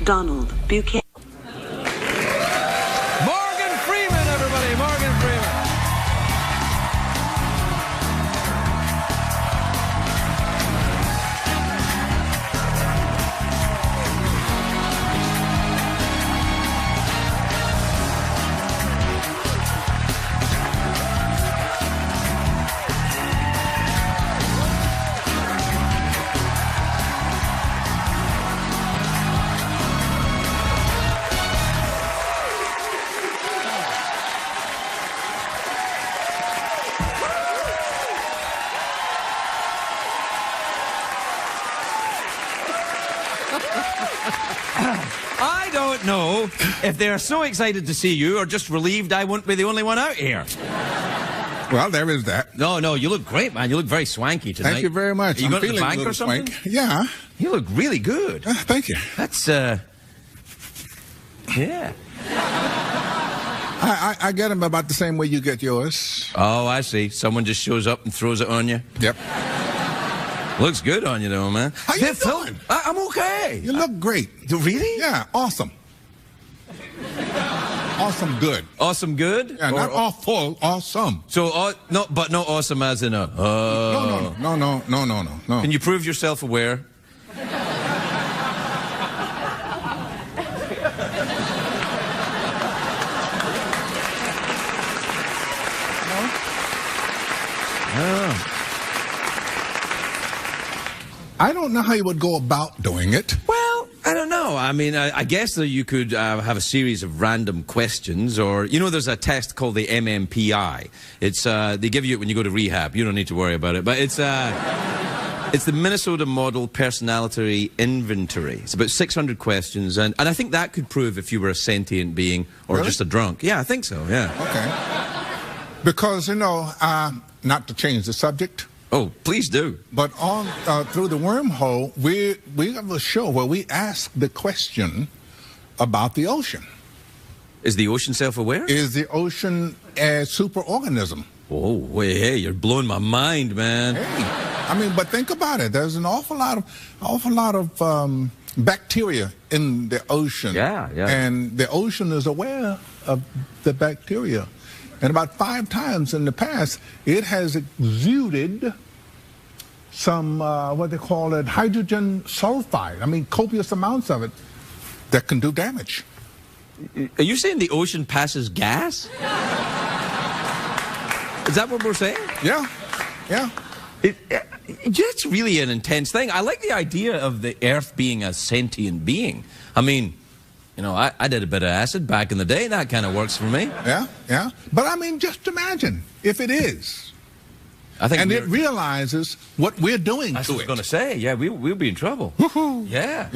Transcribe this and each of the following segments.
Donald Buchanan. Morgan Freeman, everybody, Morgan Freeman. I don't know if they're so excited to see you or just relieved I won't be the only one out here. Well, there is that. No, you look great, man. You look very swanky tonight. Thank you very much. Are you I'm going to the feeling a bank little or something? swank. Yeah. You look really good. Thank you. That's, yeah. I get them about the same way you get yours. Oh, I see. Someone just shows up and throws it on you. Yep. Looks good on you, though, man. How you doing? I'm okay. You look great. Really? Yeah, awesome. Awesome good. Awesome good? Yeah, not awful, awesome. So, no, but not awesome as in a... No. Can you prove you're self-aware? I don't know how you would go about doing it. Well, I don't know. I mean, I guess that you could have a series of random questions, or, you know, there's a test called the MMPI. It's, they give you it when you go to rehab. You don't need to worry about it. But it's the Minnesota Model Personality Inventory. It's about 600 questions, and I think that could prove if you were a sentient being or Really? just a drunk. Yeah, I think so, yeah. Okay. Because, you know, not to change the subject, Oh, please do. but on through the wormhole, we have a show where we ask the question about the ocean. Is the ocean self-aware? Is the ocean a superorganism? Oh, wait, hey, you're blowing my mind, man. Hey, I mean, but think about it. There's an awful lot of bacteria in the ocean. Yeah. And the ocean is aware of the bacteria. And about 5 times in the past, it has exuded some, what they call it, hydrogen sulfide. I mean, copious amounts of it that can do damage. Are you saying the ocean passes gas? Is that what we're saying? Yeah. It's really an intense thing. I like the idea of the Earth being a sentient being. I mean, you know, I did a bit of acid back in the day. That kind of works for me. Yeah. But I mean, just imagine if it is. I think, and it realizes what we're doing to it. I was going to say, yeah, we'll be in trouble. Woohoo. Yeah.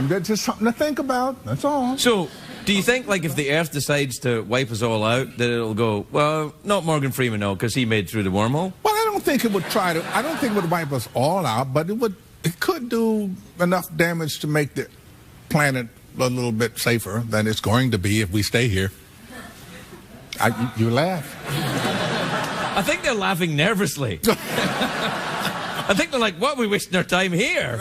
That's just something to think about. That's all. So, do you think, like, if the Earth decides to wipe us all out, that it'll go, well, not Morgan Freeman, no, because he made through the wormhole? Well, I don't think it would wipe us all out, but it could do enough damage to make the planet a little bit safer than it's going to be if we stay here. You laugh. I think they're laughing nervously. I think they're like, what, are we wasting our time here?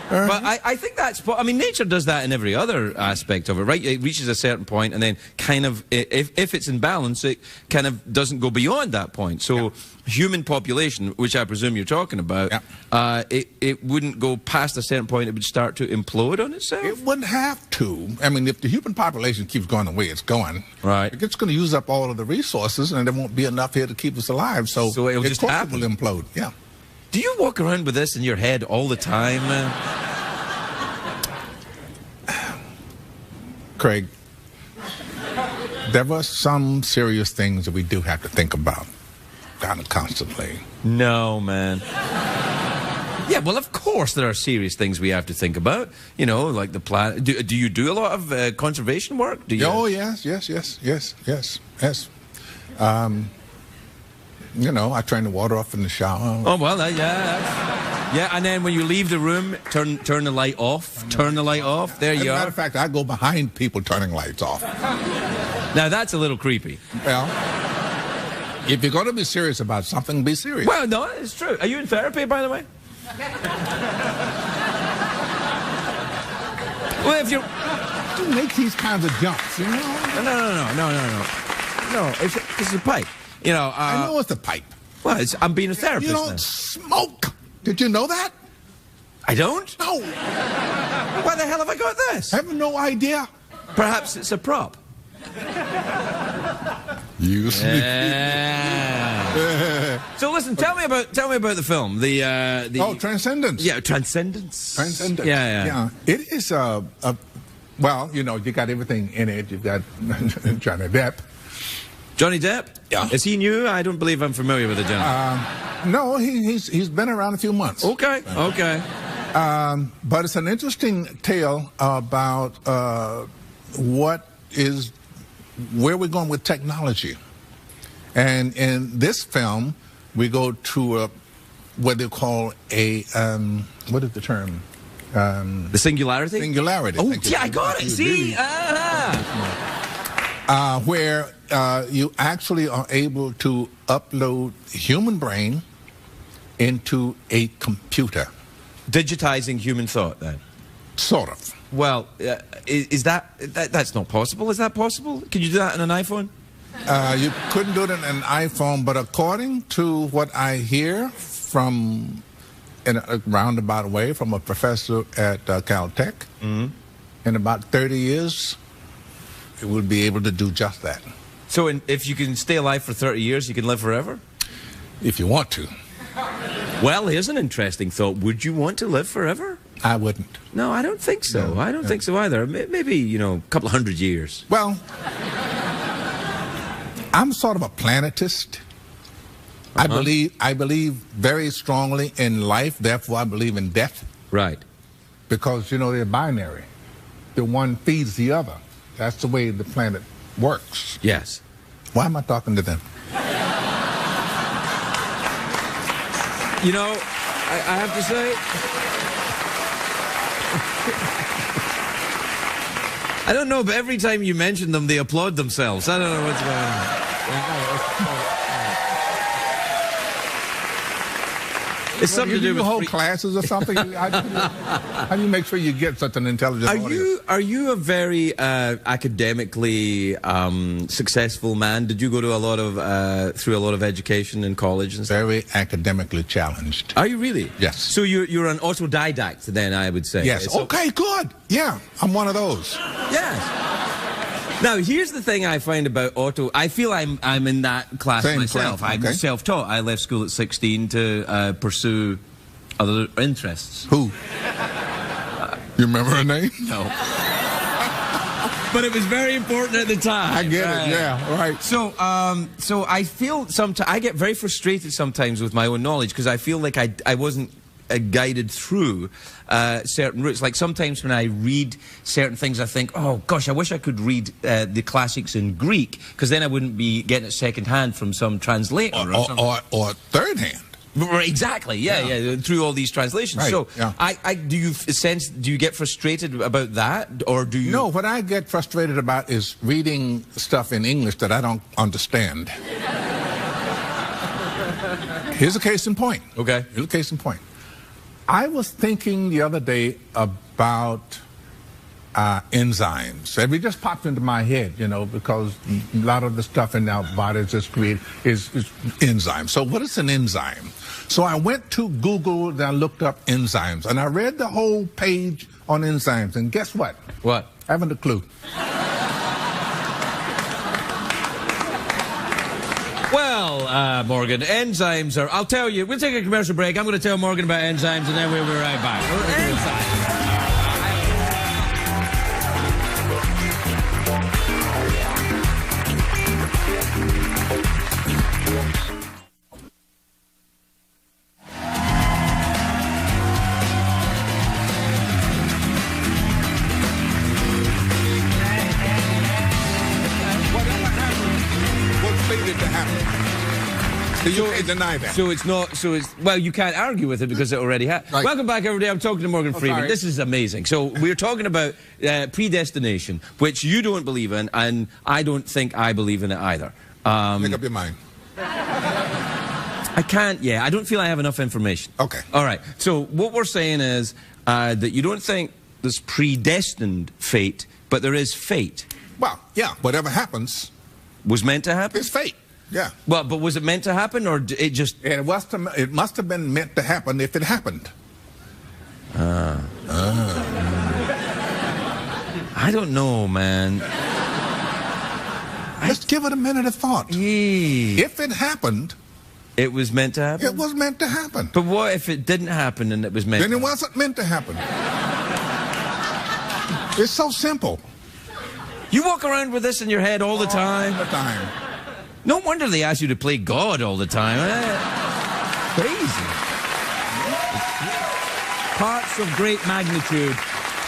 But I think that's... I mean, nature does that in every other aspect of it, right? It reaches a certain point, and then kind of, if it's in balance, it kind of doesn't go beyond that point. So human population, which I presume you're talking about, it wouldn't go past a certain point. It would start to implode on itself? It wouldn't have to. I mean, if the human population keeps going the way it's going, right, it's going to use up all of the resources, and there won't be enough here to keep us alive. So it'll just happen. It will implode, yeah. Do you walk around with this in your head all the time, man? Craig, there were some serious things that we do have to think about kind of constantly. No, man. Yeah, well, of course there are serious things we have to think about. You know, like the planet. Do you do a lot of conservation work? Do you? Oh, yes. You know, I turn the water off in the shower. Oh, well, yeah, and then when you leave the room, turn the light off. Turn the light off. There you are. As a matter of fact, I go behind people turning lights off. Now, that's a little creepy. Well, if you're going to be serious about something, be serious. Well, no, it's true. Are you in therapy, by the way? Well, if you're... You make these kinds of jumps, you know? No, it's a pipe. You know, I know it's a pipe. Well, I'm being a therapist. You don't smoke. Did you know that? I don't? No. Why the hell have I got this? I have no idea. Perhaps it's a prop. You So listen, tell me about the film. The Transcendence. Yeah, Transcendence. Transcendence. Yeah. It is well, you know, you got everything in it. You've got Johnny Depp. Johnny Depp? Yeah. Is he new? I don't believe I'm familiar with the gentleman. No, he's been around a few months. Okay. But it's an interesting tale about where we're going with technology. And in this film, we go to what they call a, what is the term? The singularity? Singularity. Oh, yeah, I got it. See? Where you actually are able to upload human brain into a computer. Digitizing human thought, then? Sort of. Well, is that's not possible? Is that possible? Can you do that on an iPhone? You couldn't do it on an iPhone, but according to what I hear from, in a roundabout way, from a professor at Caltech, in about 30 years, it will be able to do just that. So if you can stay alive for 30 years, you can live forever? If you want to. Well, here's an interesting thought. Would you want to live forever? I wouldn't. No, I don't think so. No, I don't think so either. Maybe, you know, a couple of 100 years. Well, I'm sort of a planetist. I believe very strongly in life, therefore I believe in death. Right. Because, you know, they're binary. The one feeds the other. That's the way the planet works. Yes. Why am I talking to them? You know, I have to say, I don't know, but every time you mention them, they applaud themselves. I don't know what's going on. It's something to do with whole classes or something. How do you make sure you get such an intelligent audience? Are you a very academically successful man? Did you go to through a lot of education in college and stuff? Very academically challenged. Are you really? Yes. So you're an autodidact then, I would say. Yes. So, okay, good. Yeah, I'm one of those. Yes. Now, here's the thing I find about I feel I'm in that class myself. Okay. I'm self-taught. I left school at 16 to pursue other interests. Who? You remember her name? No. But it was very important at the time. I get it, yeah, right. So I feel I get very frustrated sometimes with my own knowledge because I feel like I wasn't guided through certain routes. Like sometimes when I read certain things, I think, oh gosh, I wish I could read the classics in Greek, because then I wouldn't be getting it second hand from some translator or third hand. Exactly, yeah, through all these translations. Right, so, yeah. do you get frustrated about that, or do you? No, what I get frustrated about is reading stuff in English that I don't understand. Here's a case in point. Okay. Here's a case in point. I was thinking the other day about enzymes. It just popped into my head, you know, because a lot of the stuff in our bodies is enzymes. So what is an enzyme? So I went to Google and I looked up enzymes, and I read the whole page on enzymes, and guess what? What? I haven't a clue. Well, Morgan, enzymes are... I'll tell you, we'll take a commercial break. I'm going to tell Morgan about enzymes, and then we'll be right back. Enzymes. You can't deny that. Well, you can't argue with it because it already happened. Right. Welcome back, everybody. I'm talking to Morgan Freeman. Sorry. This is amazing. So we're talking about predestination, which you don't believe in, and I don't think I believe in it either. Make up your mind. I can't, yeah. I don't feel I have enough information. Okay. All right. So what we're saying is that you don't think there's predestined fate, but there is fate. Well, yeah, whatever happens was meant to happen. It's fate. Yeah. Well, but was it meant to happen, or it just? It must have been meant to happen if it happened. I don't know, man. Just give it a minute of thought. If it happened, it was meant to happen? It was meant to happen. But what if it didn't happen and it was meant to happen? Then it wasn't meant to happen. It's so simple. You walk around with this in your head all the time? All the time. No wonder they ask you to play God all the time. Crazy. Parts of great magnitude.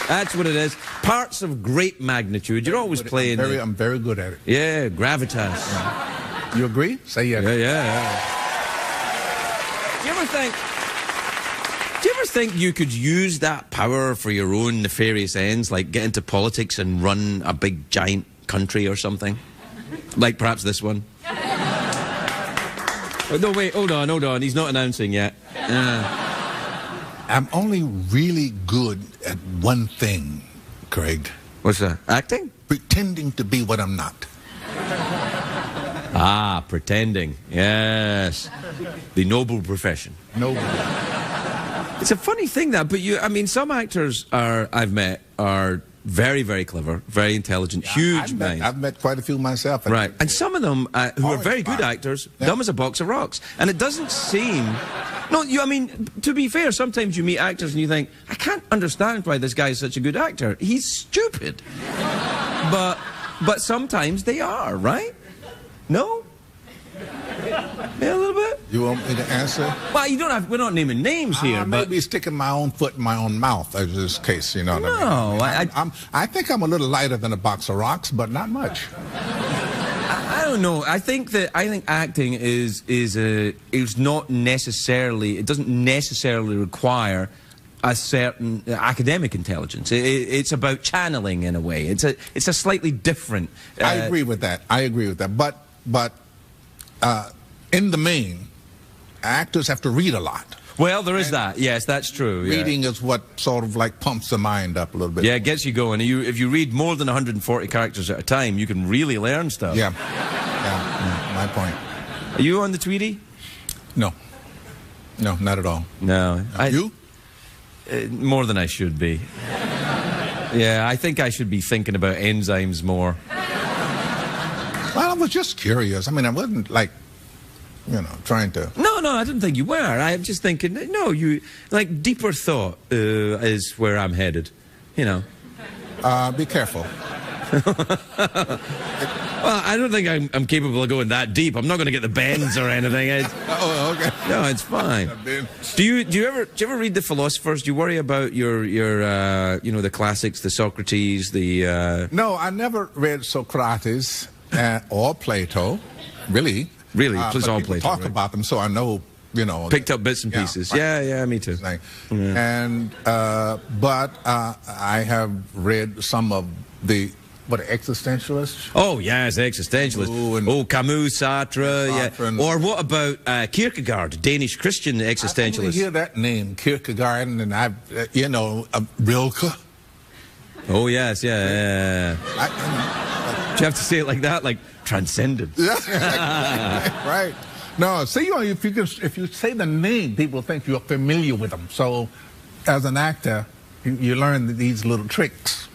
That's what it is. Parts of great magnitude. You're always playing. I'm very good at it. Yeah, gravitas. Yeah. You agree? Say yes. Yeah. Do you ever think you could use that power for your own nefarious ends, like get into politics and run a big giant country or something? Like perhaps this one? Oh, no, wait, hold on. He's not announcing yet. I'm only really good at one thing, Craig. What's that? Acting? Pretending to be what I'm not. Ah, pretending. Yes. The noble profession. Noble. It's a funny thing that, but some actors I've met are very, very clever, very intelligent, huge minds. I've met quite a few myself. Right. And some of them who are very good actors, dumb as a box of rocks. And it doesn't seem... No, to be fair, sometimes you meet actors and you think, I can't understand why this guy is such a good actor. He's stupid. But sometimes they are, right? No? Yeah, a little bit? You want me to answer? Well, you don't have... We're not naming names here, but... Maybe sticking my own foot in my own mouth, as this case, you know what I mean? I think I'm a little lighter than a box of rocks, but not much. I don't know. I think acting is not necessarily... It doesn't necessarily require a certain academic intelligence. It's about channeling in a way. It's a slightly different... I agree with that. But in the main, actors have to read a lot. Well, there is that. Yes, that's true. Reading is what sort of like pumps the mind up a little bit. Yeah, it gets you going. If you read more than 140 characters at a time, you can really learn stuff. Yeah, my point. Are you on the Tweety? No, not at all. No. You? More than I should be. Yeah, I think I should be thinking about enzymes more. Well, I was just curious. I mean, I wasn't like, trying to... No, I didn't think you were. I'm just thinking, no, you... Like, deeper thought is where I'm headed, Be careful. Well, I don't think I'm capable of going that deep. I'm not going to get the bends or anything. Oh, okay. No, it's fine. Do you ever read the philosophers? Do you worry about your the classics, the Socrates, the... No, I never read Socrates or Plato, really. Really? Please all Plato. Talk about them, so I know, Picked up bits and pieces. Right. Yeah, me too. And, but I have read some of the... What, existentialists? Oh, yes, existentialists. Camus, Sartre, yeah. Or what about Kierkegaard, Danish Christian existentialist? I hear that name, Kierkegaard, and Rilke. Oh, yes, yeah. Do you have to say it like that? Like, transcendent. Right. No, see, if you say the name, people think you're familiar with them. So, as an actor, you learn these little tricks.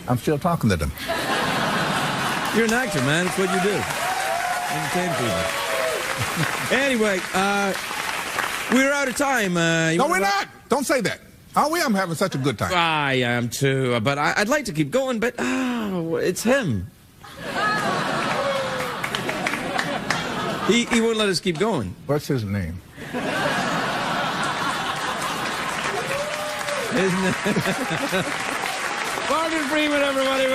I'm still talking to them. You're an actor, man. It's what you do. Entertain people. Anyway, we're out of time. No, we're not. Don't say that. I'm having such a good time. I am too. But I'd like to keep going, but it's him. He won't let us keep going. What's his name? Isn't it? Martin Freeman, everybody.